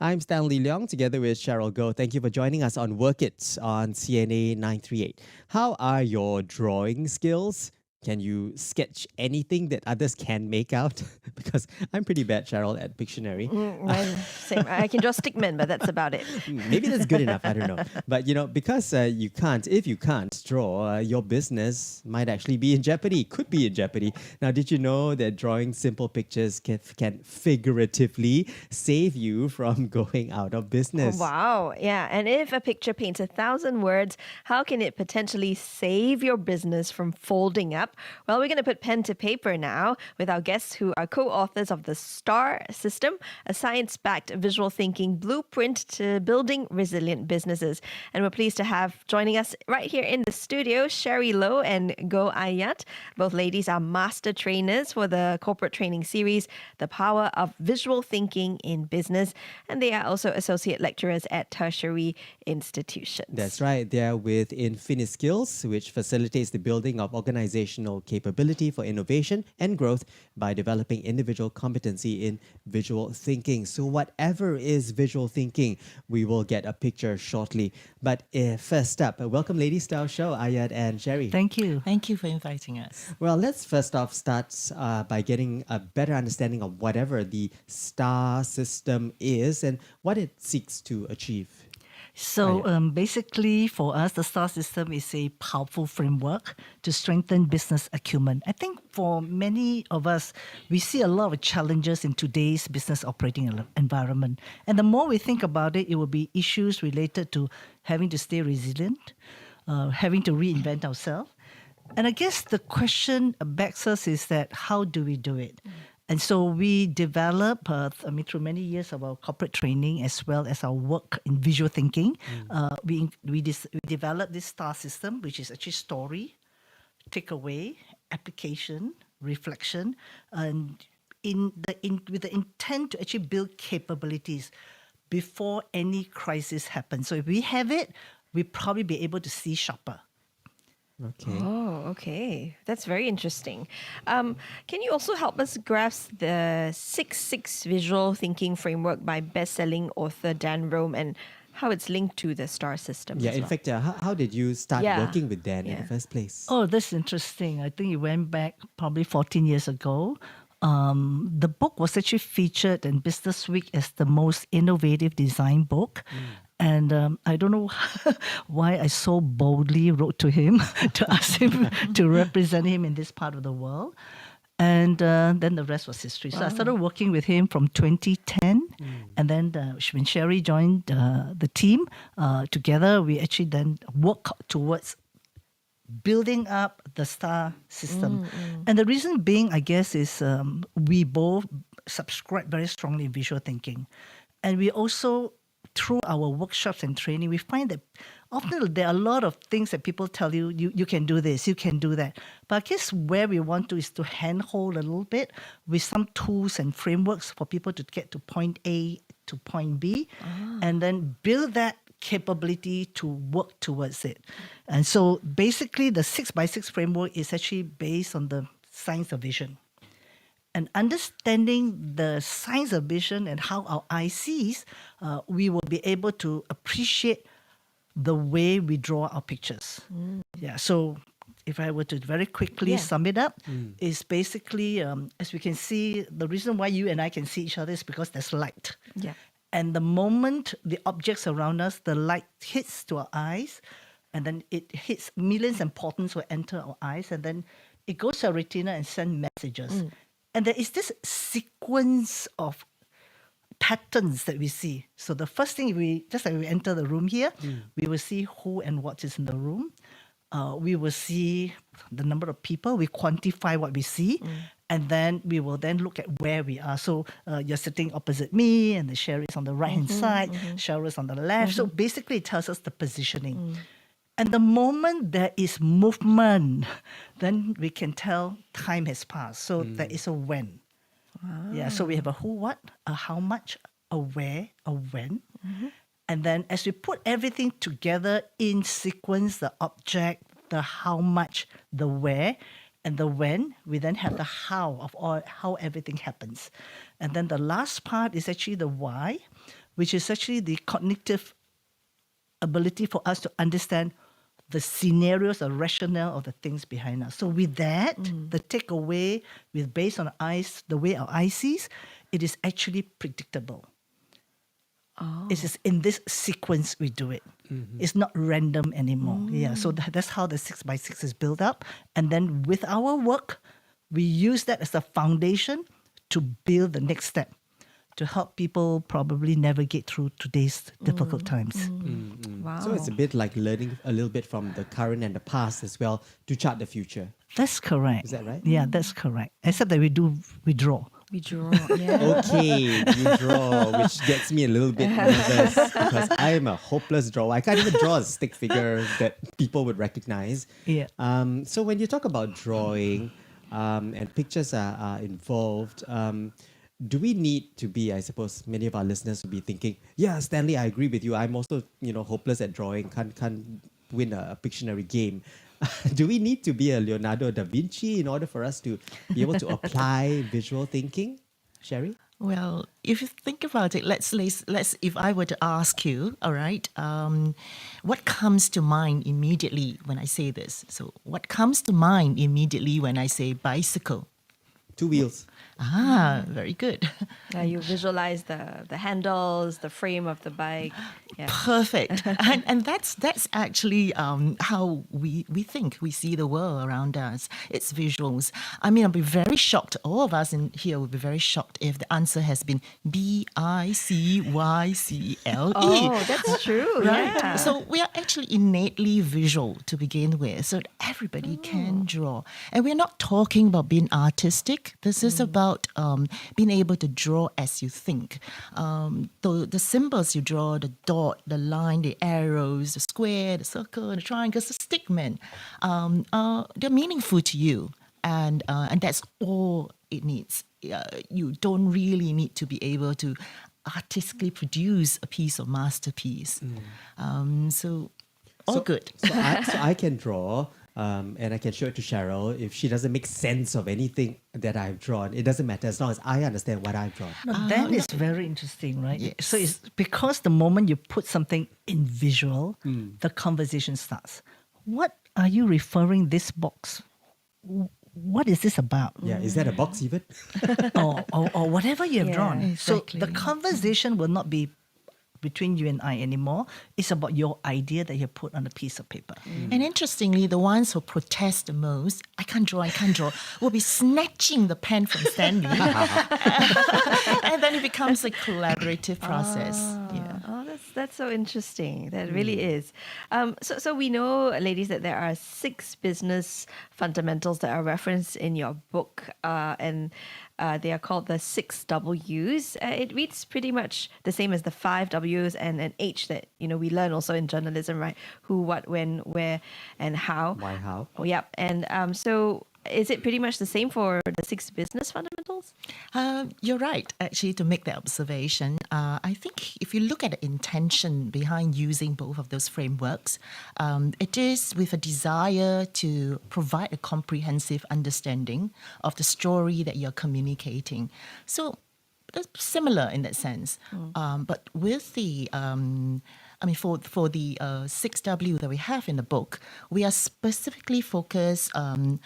I'm Stanley Leong together with Cheryl Goh. Thank you for joining us on Work It on CNA938. How are your drawing skills? Can you sketch anything that others can make out? Because I'm pretty bad, Cheryl, at Pictionary. Same. I can draw stickmen, but that's about it. Maybe that's good enough. I don't know. But, because if you can't draw, your business might actually be in jeopardy, could be in jeopardy. Now, did you know that drawing simple pictures can figuratively save you from going out of business? Wow. Yeah. And if a picture paints 1,000 words, how can it potentially save your business from folding up? Well, we're going to put pen to paper now with our guests who are co-authors of the S.T.A.R system, a science-backed visual thinking blueprint to building resilient businesses. And we're pleased to have joining us right here in the studio, Sherry Low and Go Ayat. Both ladies are master trainers for the corporate training series, The Power of Visual Thinking in Business. And they are also associate lecturers at tertiary institutions. That's right. They are with Infiniskills, which facilitates the building of organizational capability for innovation and growth by developing individual competency in visual thinking. So whatever is visual thinking, we will get a picture shortly. But first up, welcome ladies to our show, Ayat and Sherry. Thank you. Thank you for inviting us. Well, let's first off start by getting a better understanding of whatever the S.T.A.R system is and what it seeks to achieve. So basically for us, the S.T.A.R system is a powerful framework to strengthen business acumen. I think for many of us, we see a lot of challenges in today's business operating environment. And the more we think about it, it will be issues related to having to stay resilient, having to reinvent ourselves. And I guess the question begs us is that how do we do it? And so we develop, through many years of our corporate training as well as our work in visual thinking, we developed this S.T.A.R system, which is actually story, takeaway, application, reflection, and with the intent to actually build capabilities before any crisis happens. So if we have it, we'll probably be able to see sharper. Okay. Oh, okay. That's very interesting. Can you also help us grasp the 6-6 visual thinking framework by best-selling author Dan Rome and how it's linked to the S.T.A.R system? Yeah, in fact, how did you start working with Dan in the first place? Oh, that's interesting. I think it went back probably 14 years ago. The book was actually featured in Business Week as the most innovative design book. And I don't know why I so boldly wrote to him to ask him to represent him in this part of the world. And then the rest was history. So I started working with him from 2010. And then when Sherry joined the team, together we actually then worked towards building up the S.T.A.R system. And the reason being, I guess, is we both subscribe very strongly in visual thinking. And we also, through our workshops and training, we find that often there are a lot of things that people tell you, you can do this, you can do that. But I guess where we want to is to handhold a little bit with some tools and frameworks for people to get to point A to point B, and then build that capability to work towards it. And so basically the 6x6 framework is actually based on the science of vision. And understanding the science of vision and how our eye sees, we will be able to appreciate the way we draw our pictures. Yeah. So if I were to very quickly sum it up, is basically, as we can see, the reason why you and I can see each other is because there's light. Yeah. And the moment the objects around us, the light hits to our eyes, and then it hits millions and photons will enter our eyes, and then it goes to our retina and sends messages. And there is this sequence of patterns that we see. So the first thing just like we enter the room here, we will see who and what is in the room. We will see the number of people. We quantify what we see. And then we will then look at where we are. So you're sitting opposite me, and the Sherry is on the right-hand side, Cheryl is on the left. So basically it tells us the positioning. And the moment there is movement, then we can tell time has passed. So there is a when. Yeah, so we have a who, what, a how much, a where, a when. And then as we put everything together in sequence, the object, the how much, the where, and the when, we then have the how of how everything happens. And then the last part is actually the why, which is actually the cognitive ability for us to understand the scenarios or rationale of the things behind us. So with that, the takeaway with based on eyes, the way our eye sees, it is actually predictable. It is in this sequence we do it. It's not random anymore. Yeah. So that's how the 6x6 is built up. And then with our work, we use that as a foundation to build the next step to help people probably navigate through today's difficult times. Wow. So it's a bit like learning a little bit from the current and the past as well to chart the future. That's correct. Is that right? Yeah, that's correct. Except that we draw. We draw. Yeah. Okay, you draw, which gets me a little bit nervous because I am a hopeless drawer. I can't even draw a stick figure that people would recognize. Yeah. So when you talk about drawing and pictures are involved, do we need to be, I suppose many of our listeners will be thinking, yeah, Stanley, I agree with you. I'm also, hopeless at drawing, can't win a Pictionary game. Do we need to be a Leonardo da Vinci in order for us to be able to apply visual thinking? Sherry? Well, if you think about it, let's if I were to ask you, all right, what comes to mind immediately when I say this? So what comes to mind immediately when I say bicycle? 2 wheels. Very good. You visualize the handles, the frame of the bike. Yeah. Perfect. and that's actually how we think, we see the world around us. It's visuals. I mean, I'll be very shocked. All of us in here will be very shocked if the answer has been BICYCLE. Oh, that's true. Right? Yeah. So we are actually innately visual to begin with. So everybody can draw. And we're not talking about being artistic. This is about being able to draw as you think. The symbols you draw, the dot, the line, the arrows, the square, the circle, the triangles, the stickman, they're meaningful to you. And that's all it needs. You don't really need to be able to artistically produce a piece of masterpiece. So good. So I can draw, and I can show it to Cheryl. If she doesn't make sense of anything that I've drawn, it doesn't matter as long as I understand what I've drawn. Now, that is very interesting, right? So it's because the moment you put something in visual, the conversation starts. What are you referring this box? What is this about? Yeah, is that a box even? or whatever you have drawn. exactly. So the conversation will not be between you and I anymore. It's about your idea that you put on a piece of paper. And interestingly, the ones who protest the most, I can't draw, will be snatching the pen from Stanley. And then it becomes a collaborative process. Yeah. Oh, that's so interesting. That really is. So we know, ladies, that there are 6 business fundamentals that are referenced in your book, and they are called the 6 W's. It reads pretty much the same as the 5 W's and an H that we learn also in journalism, right? Who, what, when, where, and how. Why, how? Oh, yep. And so is it pretty much the same for the 6 business fundamentals? You're right, actually, to make that observation. I think if you look at the intention behind using both of those frameworks, it is with a desire to provide a comprehensive understanding of the story that you're communicating. So it's similar in that sense. But with the for the 6W that we have in the book, we are specifically focused on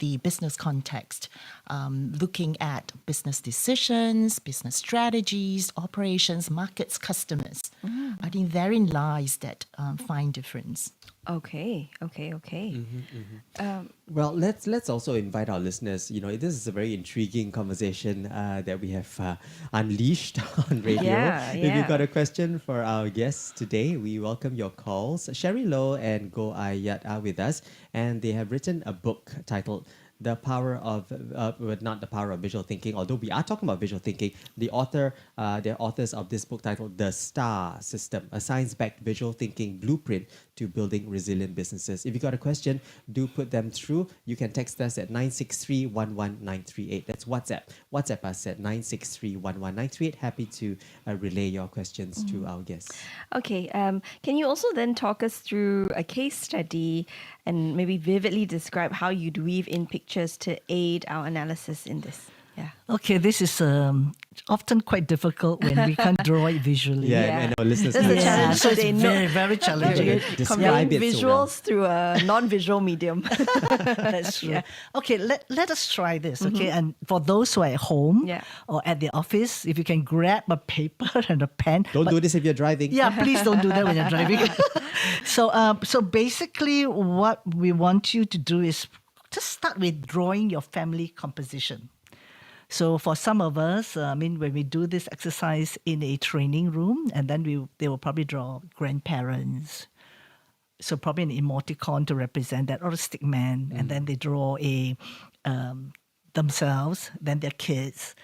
the business context, looking at business decisions, business strategies, operations, markets, customers. I think therein lies that fine difference. Okay. Well, let's also invite our listeners. This is a very intriguing conversation that we have unleashed on radio. Yeah. If you've got a question for our guests today, we welcome your calls. Sherry Low and Go Ayat are with us, and they have written a book titled The Power of, not the Power of Visual Thinking, although we are talking about visual thinking. They're authors of this book titled The S.T.A.R System, a science-backed visual thinking blueprint to building resilient businesses. If you got a question, do put them through. You can text us at 963-11938. That's WhatsApp. WhatsApp us at 963-11938. Happy to relay your questions to our guests. Okay. Can you also then talk us through a case study and maybe vividly describe how you'd weave in pictures to aid our analysis in this? Yeah. Okay, this is often quite difficult when we can't draw it visually. Yeah, and our listeners That's the can't challenge. so So it's they know very, very challenging. you're Describe conveying it so well. visuals through a non-visual medium. That's true. Okay, let us try this, okay? Mm-hmm. And for those who are at home Yeah. or at the office, if you can grab a paper and a pen. Don't but- do this if you're driving. Yeah, please don't do that when you're driving. So basically what we want you to do is just start with drawing your family composition. So for some of us, when we do this exercise in a training room, and then they will probably draw grandparents. So probably an emoticon to represent that, or a stick man, and then they draw themselves, then their kids.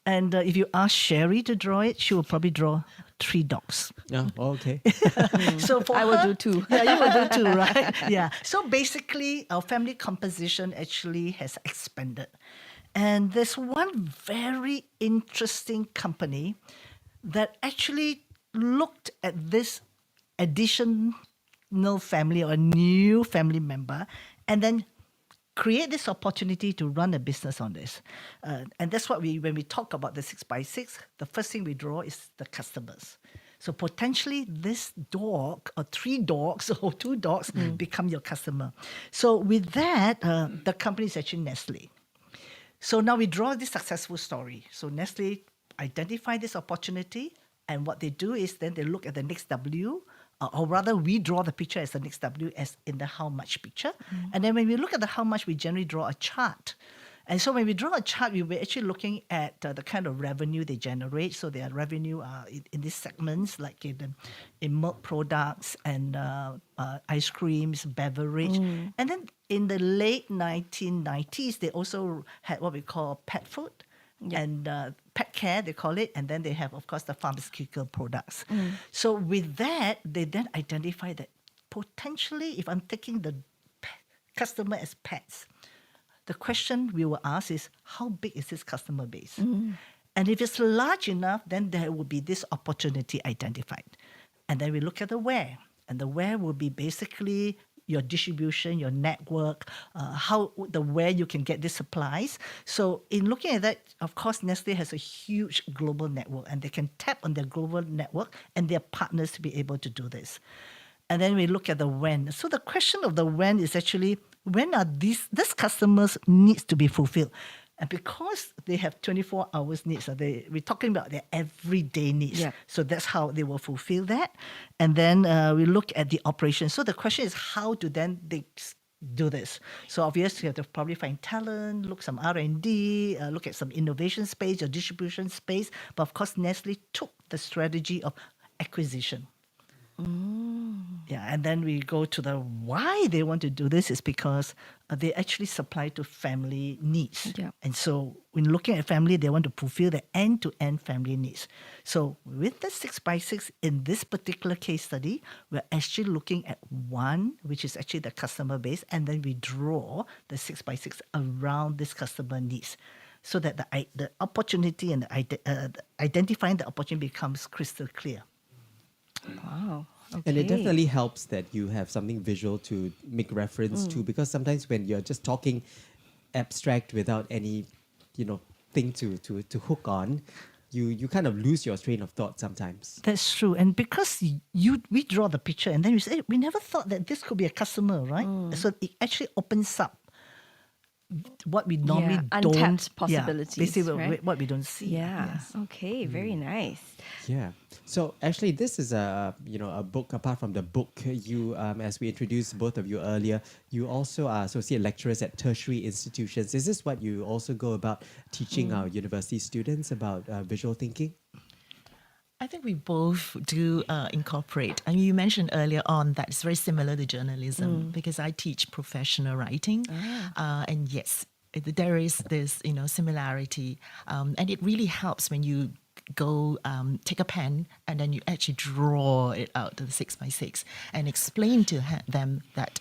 And if you ask Sherry to draw it, she will probably draw 3 dogs. Oh, okay. So for I will her- do 2. Yeah, you will do too, right? Yeah. So basically, our family composition actually has expanded. And there's one very interesting company that actually looked at this additional family or new family member and then create this opportunity to run a business on this. And that's what when we talk about the 6x6, the first thing we draw is the customers. So potentially this dog or 3 dogs or 2 dogs become your customer. So with that, the company is actually Nestle. So now we draw this successful story. So Nestle identify this opportunity, and what they do is then they look at the next W, or rather we draw the picture as the next W as in the how much picture. And then when we look at the how much, we generally draw a chart. And so when we draw a chart, we were actually looking at the kind of revenue they generate. So their revenue in these segments, like in milk products and ice creams, beverage. And then in the late 1990s, they also had what we call pet food and pet care, they call it. And then they have, of course, the pharmaceutical products. So with that, they then identify that potentially, if I'm taking the customer as pets, the question we will ask is, how big is this customer base? And if it's large enough, then there will be this opportunity identified. And then we look at the where. And the where will be basically your distribution, your network, where you can get these supplies. So in looking at that, of course, Nestle has a huge global network, and they can tap on their global network and their partners to be able to do this. And then we look at the when. So the question of the when is actually, when are these customers' needs to be fulfilled? And because they have 24 hours needs, we're talking about their everyday needs. Yeah. So that's how they will fulfill that. And then we look at the operation. So the question is, how do then they do this? So obviously you have to probably find talent, look some R&D, look at some innovation space or distribution space. But of course, Nestle took the strategy of acquisition. Yeah, and then we go to the why they want to do this is because they actually supply to family needs. Yeah. And so when looking at family, they want to fulfill the end-to-end family needs. So with the 6x6 in this particular case study, we're actually looking at one, which is actually the customer base, and then we draw the 6x6 around this customer needs, so that the opportunity and identifying the opportunity becomes crystal clear. Wow. Okay. And it definitely helps that you have something visual to make reference to, because sometimes when you're just talking abstract without any, thing to hook on, you kind of lose your train of thought sometimes. That's true. And because we draw the picture and then we say, hey, we never thought that this could be a customer, right? So it actually opens up what we normally don't. Untapped possibilities, basically right? what we don't see. Yeah. Yes. Okay. Very nice. Yeah. So actually, this is a book. Apart from the book, you as we introduced both of you earlier, you also are associate lecturers at tertiary institutions. Is this what you also go about teaching our university students about visual thinking? I think we both do incorporate. I mean, you mentioned earlier on that it's very similar to journalism because I teach professional writing. And yes, there is this, similarity. And it really helps when you go take a pen and then you actually draw it out to the 6x6 and explain to them that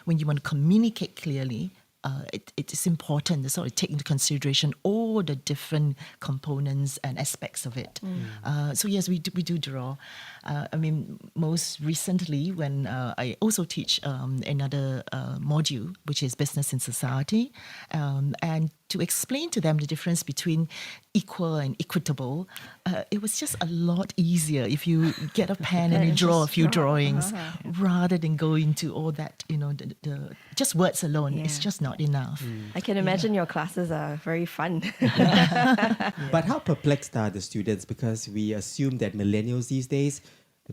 when you want to communicate clearly, it is important to sort of take into consideration all all the different components and aspects of it. So yes, we do draw. I mean, most recently when I also teach another module, which is Business in Society, and to explain to them the difference between equal and equitable, it was just a lot easier if you get a pen and you draw a few drawings rather than go into all that, the just words alone. It's Yeah. just not enough. I can imagine your classes are very fun. But how perplexed are the students? Because we assume that millennials these days,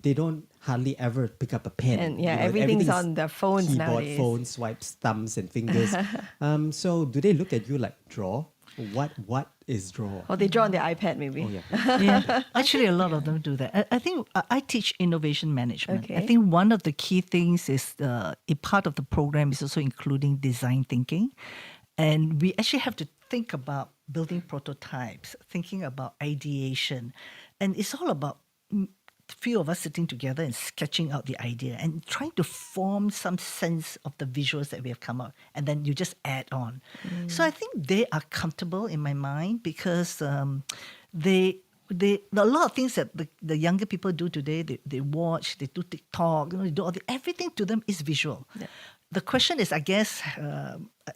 they don't hardly ever pick up a pen. And everything's on their phones keyboard, nowadays. phones, swipes, thumbs and fingers. So do they look at you like draw? What is draw? Or they draw on their iPad maybe. Oh yeah. Yeah, actually, a lot of them do that. I think I teach innovation management. I Okay. think one of the key things is a part of the program is also including design thinking. And we actually have to think about building prototypes, thinking about ideation. And it's all about few of us sitting together and sketching out the idea and trying to form some sense of the visuals that we have come up, and then you just add on. So I think they are comfortable in my mind because a lot of things that the younger people do today, they watch, they do TikTok, they do everything to them is visual. Yeah. The question is, I guess,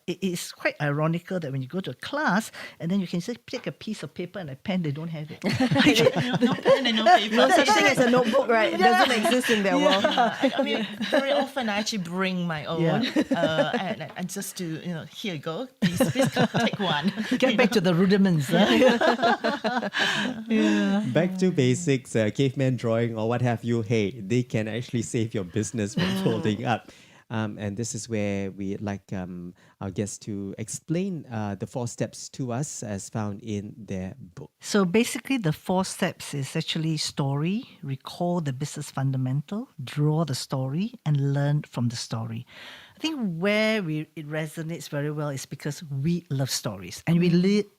it is quite ironical that when you go to a class and then you can just pick a piece of paper and a pen, they don't have it. No pen and no paper. No such thing as a notebook, right? It doesn't exist in their world. I mean, very often I actually bring my own and just to, here you go, please take one. Get back to the rudiments. Back to basics, caveman drawing or what have you. Hey, they can actually save your business from folding up. And this is where we'd like our guests to explain the 4 steps to us as found in their book. So basically, the 4 steps is actually story, recall the business fundamental, draw the story, and learn from the story. I think where it resonates very well is because we love stories and we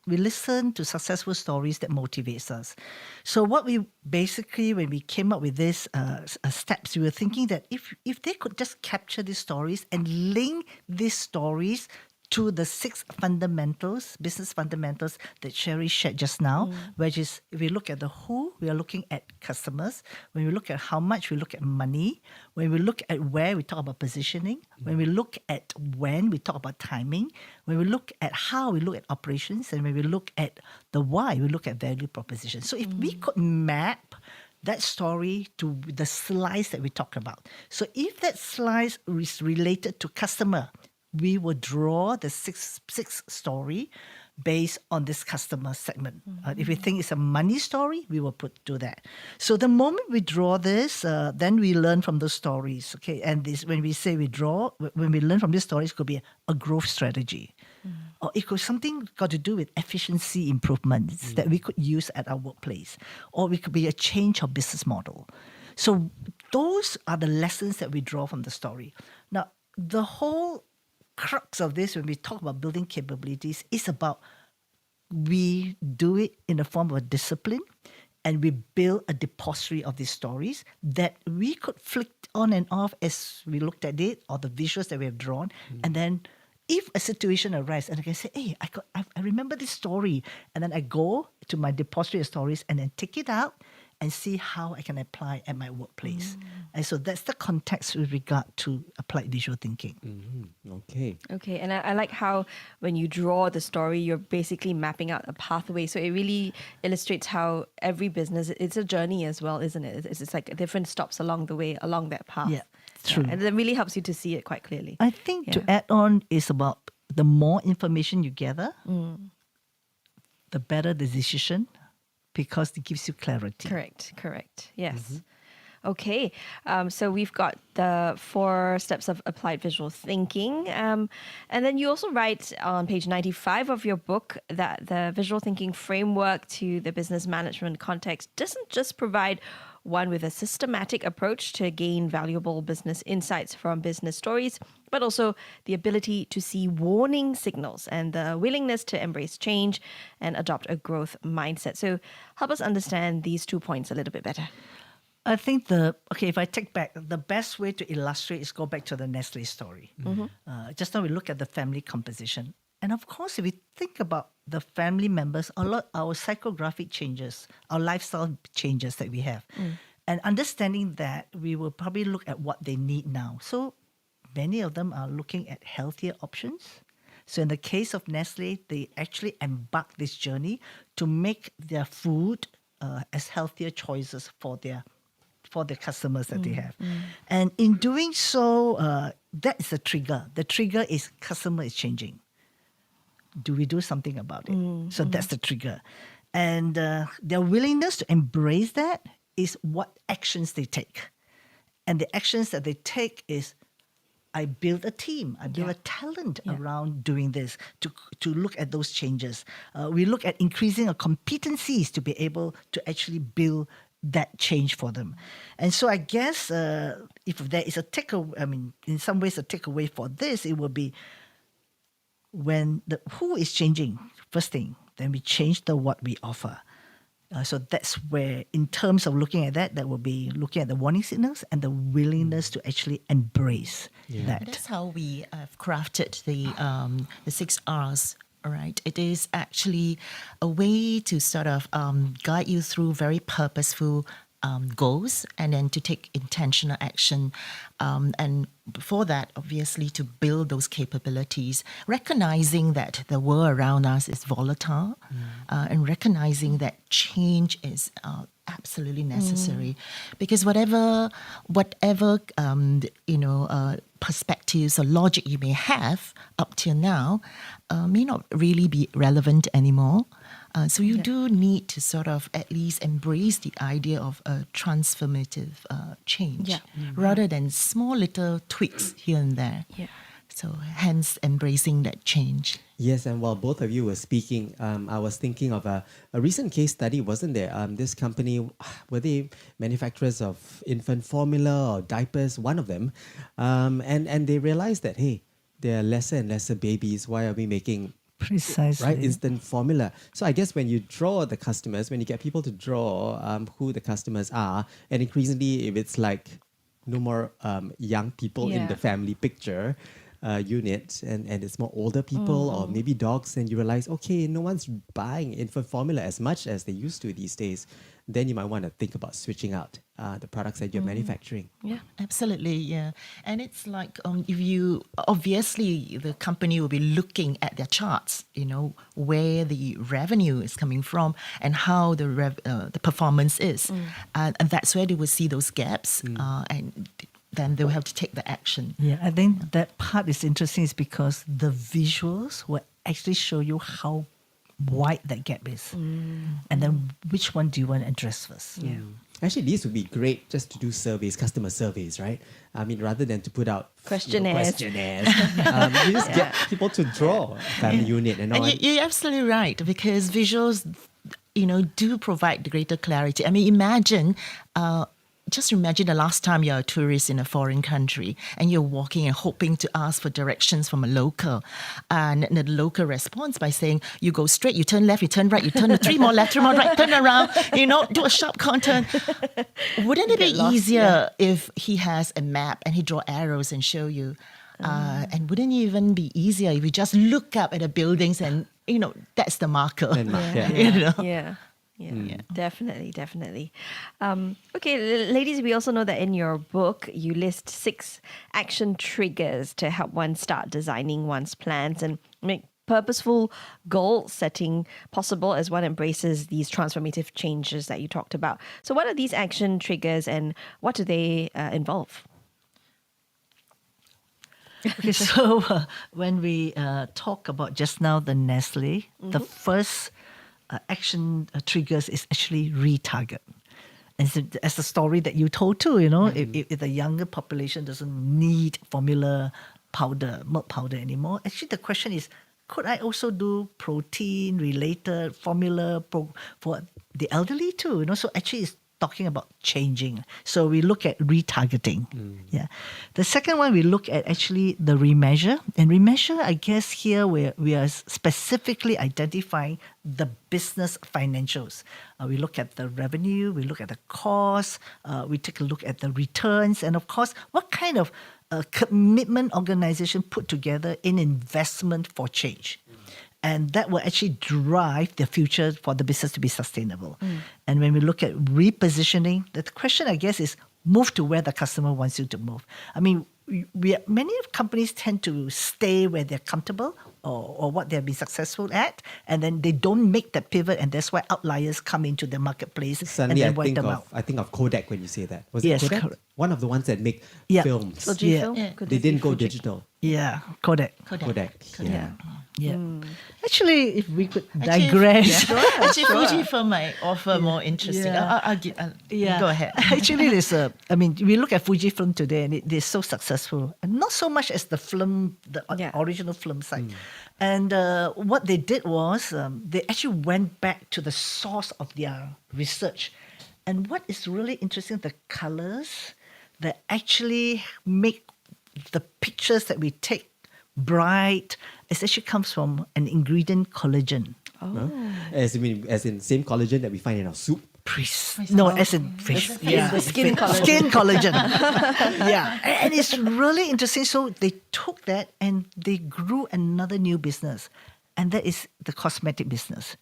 listen to successful stories that motivates us. So what we basically, when we came up with this steps, we were thinking that if they could just capture these stories and link these stories to the 6 fundamentals, business fundamentals that Sherry shared just now, which is if we look at the who, we are looking at customers. When we look at how much, we look at money. When we look at where, we talk about positioning. When we look at when, we talk about timing. When we look at how, we look at operations. And when we look at the why, we look at value proposition. So if we could map that story to the slice that we talked about. So if that slice is related to customer, we will draw the six story based on this customer segment. If we think it's a money story, we will do that. So the moment we draw this, then we learn from those stories. Okay, and this when we say we draw, when we learn from these stories, it could be a growth strategy, or it could something got to do with efficiency improvements that we could use at our workplace, or it could be a change of business model. So those are the lessons that we draw from the story. Now, the whole crux of this, when we talk about building capabilities, is about we do it in the form of a discipline, and we build a depository of these stories that we could flick on and off as we looked at it, or the visuals that we have drawn, and then if a situation arises, and I can say, hey, I remember this story, and then I go to my depository of stories and then take it out and see how I can apply at my workplace. And so that's the context with regard to applied visual thinking. Okay. Okay, and I like how when you draw the story, you're basically mapping out a pathway. So it really illustrates how every business, it's a journey as well, isn't it? It's like different stops along the way, along that path. Yeah, true. And it really helps you to see it quite clearly. I think to add on is about the more information you gather, the better the decision, because it gives you clarity. Correct. Yes. Okay, so we've got the 4 steps of applied visual thinking. And then you also write on page 95 of your book that the visual thinking framework to the business management context doesn't just provide one with a systematic approach to gain valuable business insights from business stories, but also the ability to see warning signals and the willingness to embrace change and adopt a growth mindset. So help us understand these 2 points a little bit better. I think if I take back, the best way to illustrate is go back to the Nestle story. Just now we look at the family composition. And of course, if we think about the family members, a lot our psychographic changes, our lifestyle changes that we have. And understanding that, we will probably look at what they need now. So many of them are looking at healthier options. So in the case of Nestle, they actually embark this journey to make their food as healthier choices for their customers that they have. And in doing so, that is the trigger. The trigger is customer is changing. Do we do something about it? So that's the trigger. And their willingness to embrace that is what actions they take. And the actions that they take is, I build a team, I build a talent around doing this to look at those changes. We look at increasing our competencies to be able to actually build that change for them. And so I guess if there is a takeaway, in some ways a takeaway for this, it will be when who is changing, first thing, then we change the what we offer. So that's where, in terms of looking at that will be looking at the warning signals and the willingness to actually embrace that. That's how we have crafted the 6 R's. All right. It is actually a way to sort of guide you through very purposeful goals, and then to take intentional action. And before that, obviously, to build those capabilities, recognizing that the world around us is volatile, and recognizing that change is absolutely necessary, because whatever perspectives or logic you may have up till now may not really be relevant anymore. So you do need to sort of at least embrace the idea of a transformative change, rather than small little tweaks here and there. Yeah. So hence embracing that change. Yes, and while both of you were speaking, I was thinking of a recent case study, wasn't there? This company, were they manufacturers of infant formula or diapers, one of them, and they realized that, hey, there are lesser and lesser babies. Why are we making Precisely. instant formula? So I guess when you draw the customers, when you get people to draw who the customers are, and increasingly if it's like no more young people in the family picture unit, and it's more older people or maybe dogs, and you realize, okay, no one's buying infant formula as much as they used to these days, then you might want to think about switching out the products that you're manufacturing. Yeah. Absolutely, yeah. And it's like, if you, obviously the company will be looking at their charts, where the revenue is coming from and how the performance is. And that's where they will see those gaps, and then they'll have to take the action. Yeah, I think that part is interesting, is because the visuals will actually show you how wide that gap is. And then which one do you want to address first? Yeah. Actually, these would be great just to do surveys, customer surveys, right? I mean, rather than to put out Questionnaires. you just get people to draw family unit and all. And you're absolutely right, because visuals, do provide greater clarity. I mean, just imagine the last time you're a tourist in a foreign country and you're walking and hoping to ask for directions from a local. And the local responds by saying, you go straight, you turn left, you turn right, you turn 3 more left, 3 more right, turn around, do a sharp conturn. Wouldn't it be easier if he has a map and he draw arrows and show you? And wouldn't it even be easier if you just look up at the buildings and, that's the marker. Yeah, definitely. Okay, ladies, we also know that in your book, you list 6 action triggers to help one start designing one's plans and make purposeful goal setting possible as one embraces these transformative changes that you talked about. So what are these action triggers and what do they involve? Okay, so when we talk about just now the Nestle, the first action triggers is actually retarget. And so, as the story that you told too, if the younger population doesn't need formula powder, milk powder anymore, actually the question is, could I also do protein-related formula for the elderly too? So actually it's talking about changing. So we look at retargeting. Yeah. The second one, we look at actually the remeasure. And remeasure, I guess here we are specifically identifying the business financials. We look at the revenue, we look at the cost, we take a look at the returns, and of course, what kind of commitment organization put together in investment for change. And that will actually drive the future for the business to be sustainable. And when we look at repositioning, the question, I guess, is move to where the customer wants you to move. I mean, many companies tend to stay where they're comfortable or what they've been successful at, and then they don't make that pivot, and that's why outliers come into the marketplace Suddenly, and then wipe them out. I think of Kodak when you say that. Was Yes, it Kodak? correct. One of the ones that make Yeah. films. Fujifilm? Yeah. Could They it be didn't go Fuji? digital. Yeah, Kodak. Kodak. Yeah. Yeah. Actually, if we could Actually, digress. Actually, Fujifilm might offer more interesting. Yeah. I'll go ahead. Actually, we look at Fujifilm today and they're so successful. And not so much as the film, the original film side. And what they did was they actually went back to the source of their research. And what is really interesting, the colors that actually make the pictures that we take bright, it actually comes from an ingredient collagen. As in same collagen that we find in our soup. No, as in fish. The skin collagen. Skin collagen. Yeah. And it's really interesting. So they took that and they grew another new business. And that is the cosmetic business.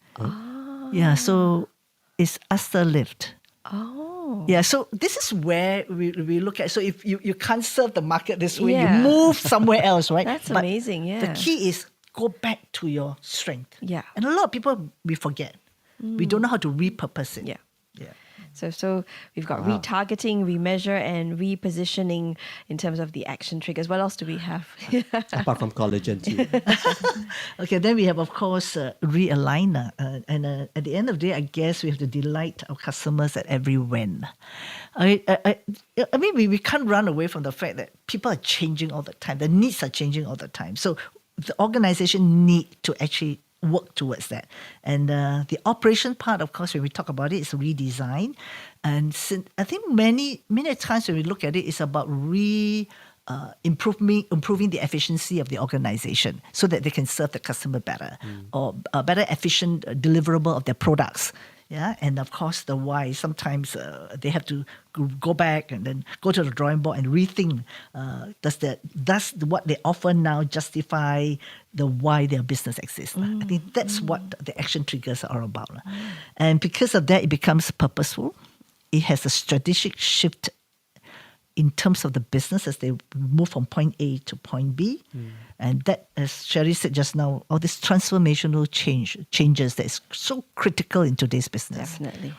Yeah. So it's S.T.A.R Lift. Oh. Yeah, so this is where we look at. So if you can't serve the market this way, Yeah. you move somewhere else, right? That's But amazing, yeah. The key is go back to your strength. Yeah. And a lot of people, we forget. We don't know how to repurpose it. Yeah. Yeah. So we've got retargeting, remeasure, and repositioning in terms of the action triggers. What else do we have? Apart from collagen too. Okay, then we have, of course, realigner. And at the end of the day, I guess we have to delight our customers at every when. I mean, we can't run away from the fact that people are changing all the time. The needs are changing all the time. So the organization need to actually work towards that. And the operation part, of course, when we talk about it, is redesign. And I think many times when we look at it, it's about improving the efficiency of the organization so that they can serve the customer better or a better efficient deliverable of their products. Yeah, and of course the why. Sometimes they have to go back and then go to the drawing board and rethink. Does what they offer now justify the why their business exists? I think that's what the action triggers are about. And because of that, it becomes purposeful. It has a strategic shift in terms of the business as they move from point A to point B. And that, as Sherry said just now, all this transformational changes that is so critical in today's business. Definitely.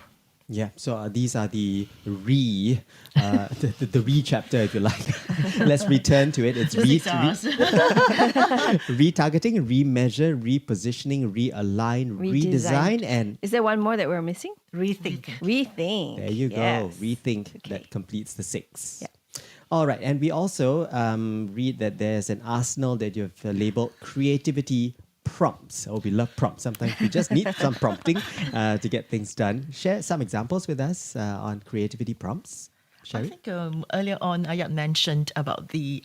Yeah, so these are the the chapter, if you like. Let's return to it. It's retargeting, remeasure, repositioning, realign, redesign, and Is there one more that we're missing? Rethink. Rethink. there you go. Yes. Rethink Okay. that completes the 6. Yeah. All right, and we also read that there's an arsenal that you've labeled creativity prompts. Oh, we love prompts. Sometimes we just need some prompting to get things done. Share some examples with us on creativity prompts. I Sherry? think earlier on, Ayat mentioned about the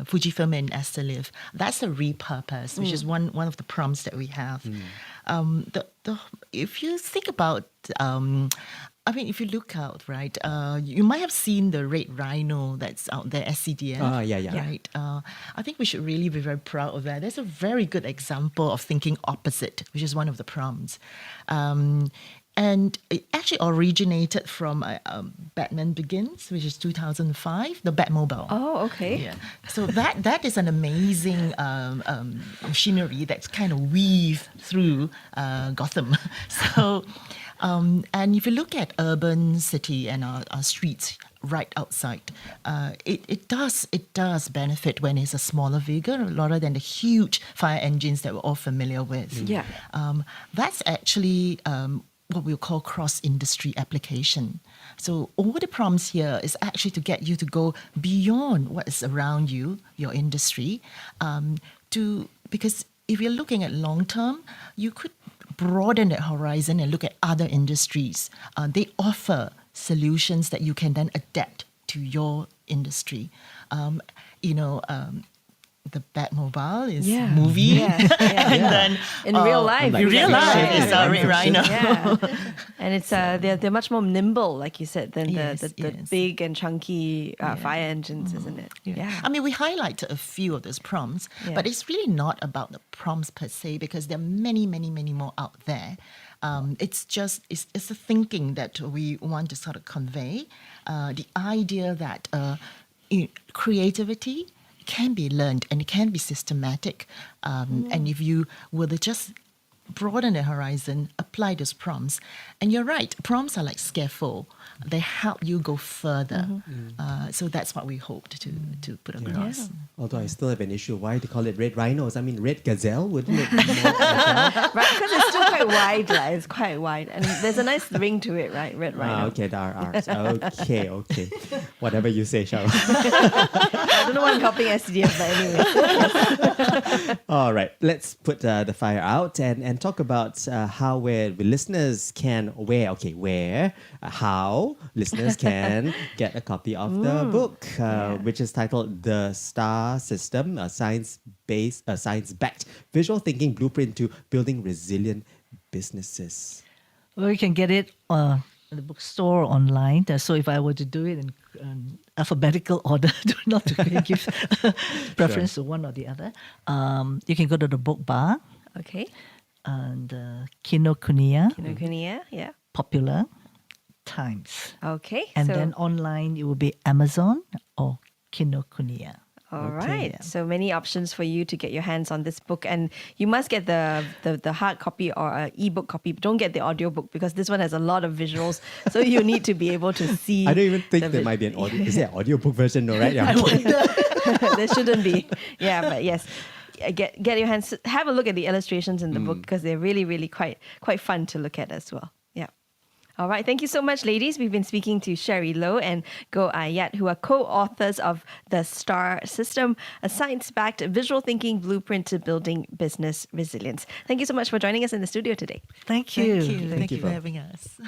Fujifilm and S.T.A.R Live. That's a repurpose, which is one of the prompts that we have. If you think about, if you look out, right, you might have seen the red rhino that's out there, SCDF. Yeah. Right. I think we should really be very proud of that. That's a very good example of thinking opposite, which is one of the prompts. And it actually originated from Batman Begins, which is 2005, the Batmobile. Oh, okay. Yeah. So that is an amazing machinery that's kind of weave through Gotham. So, and if you look at urban city and our streets right outside, it does benefit when it's a smaller vehicle rather than the huge fire engines that we're all familiar with. Yeah. That's actually what we'll call cross-industry application. So all the prompts here is actually to get you to go beyond what is around you, your industry, because if you're looking at long-term, you could broaden that horizon and look at other industries. They offer solutions that you can then adapt to your industry. the Batmobile is Yeah. movie. Yeah. Yeah. And then In real life. Like in real yeah. life, Yeah. it's a Red Rhino. Yeah, and it's they're much more nimble, like you said, than Yes, the yes. big and chunky fire engines, isn't it? Yeah. I mean, we highlight a few of those prompts, Yeah. but it's really not about the prompts per se because there are many, many, many more out there. It's just it's the thinking that we want to sort of convey, the idea that creativity can be learned and it can be systematic, and if you were to just broaden the horizon, apply those prompts. And you're right, prompts are like scaffold. They help you go further. So that's what we hoped to put across. Although I still have an issue. Why they call it red rhinos? I mean, red gazelle, wouldn't it be more agile? Right, because it's still quite wide, like, it's quite wide, and there's a nice ring to it, right? Red rhino. Okay, the RRs. Okay. Whatever you say, Cheryl. I don't know why I'm copying SDF, but anyway. All right, let's put the fire out and talk about how where the listeners can how listeners can get a copy of the book, which is titled The S.T.A.R System, a science-backed visual thinking blueprint to building resilient businesses. Well, you can get it at the bookstore online. So if I were to do it in alphabetical order, not to give preference to one or the other, you can go to the book bar Okay. and Kinokuniya, Kinokuniya, yeah. Popular, Times. Okay. And so, then online, it will be Amazon or Kinokuniya. all right. So many options for you to get your hands on this book, and you must get the hard copy or ebook copy. Don't get the audio book because this one has a lot of visuals. So you need to be able to see. I don't even think the there might be an audio. Is there an audiobook version? No, right? Yeah. There shouldn't be. Yeah, but yes. Get your hands. Have a look at the illustrations in the book because they're really, really quite fun to look at as well. Yeah. All right. Thank you so much, ladies. We've been speaking to Sherry Low and Go Ayat, who are co-authors of The S.T.A.R System, a science-backed visual thinking blueprint to building business resilience. Thank you so much for joining us in the studio today. Thank you. Thank you you for both. having us.